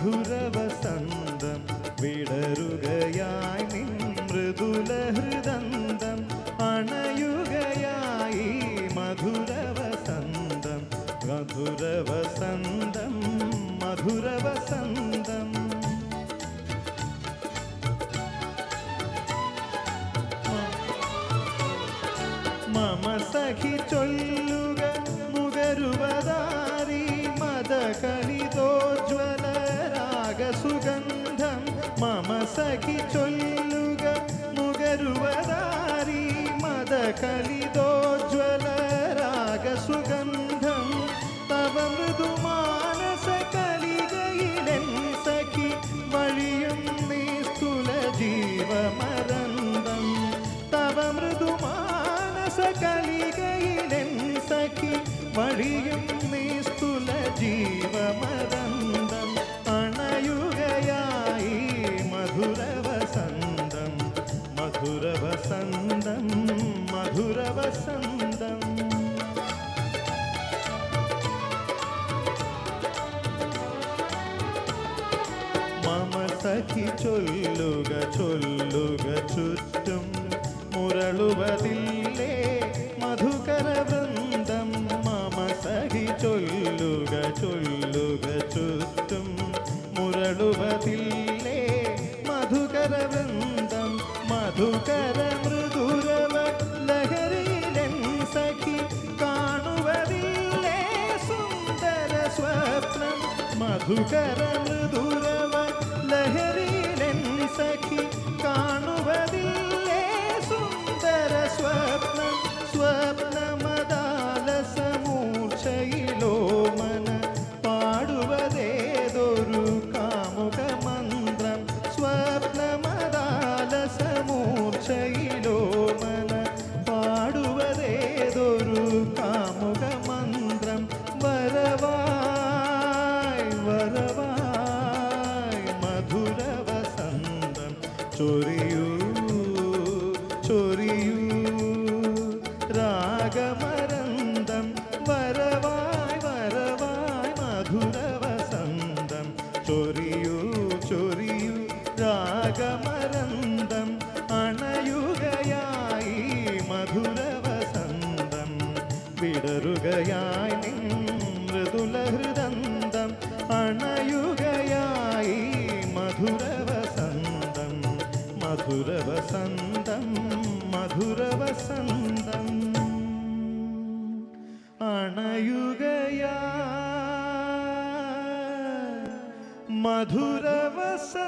മധുരവസന്തം വിടരുകയായി നിൻ മൃദുലഹൃദന്തം അണയുകയായി മധുരവസന്തം മധുരവസന്തം മധുരവസന്തം മമ സഖി ചൊല്ലുക മുകരുവതാരി മദകളിതോജ്വല രാഗസുഗന്ധം മമ സഖി ചൊല്ലുക മുകരുവതാരി മദകളിതോജ്വല രാഗസുഗന്ധം തവ മൃദുമാനസ കലികയിലെൻ സഖി വഴിയും നീ സ്ഥൂല ജീവമരന്തം തവ മൃദുമാനസ കലികയിലെൻ സഖി വഴിയും നീ സ്ഥൂല ജീവമരന്തം അണയുകയായി മധുരവസന്തം മധുരവസന്തം മധുരവസന്തം മമ സഖി ചൊല്ലുക ചൊല്ലുക ചുറ്റും മുരളുവതില്ലേ മധുകരവൃന്ദം മമ സഖി ചൊല്ലുക ചൊല്ലുക ചുറ്റും മുരളുവതില്ലേ മധുകരവൃന്ദം മധുകര മൃദുരവ ലഹരിയിലെൻ സഖി കാണുവതില്ലേ സുന്ദര സ്വപ്നം മധുകര മൃദുരവ ലഹരിയിലെൻ സഖി കാണുവതില്ലേ സുന്ദര സ്വപ്നം സ്വപ്നമദാലസമൂർച്ചയിലോ മന പാടുവതേതൊരു കാമുക മന്ത്രം സ്വപ്നമദാലസമൂർച്ചയിലോ മന പാടുവതേതൊരു കാമുക മന്ത്രം വരവായ് വരവായ് മധുരവസന്തം ചൊരിയൂ ചൊരിയൂ രാഗമരന്തം വരവായ് വരവായ് മധുരവസന്തം ചൊരിയൂ ചൊരിയൂ രാഗമരന്തം അണയുകയായി മധുരവസന്തം വിടരുകയായി നിൻ മൃദുലഹൃദന്തം അണയുകയായി മധുരവസന്തം മധുരവസന്തം മധുരവസന്തം അണയുകയായി മധുരവസന്തം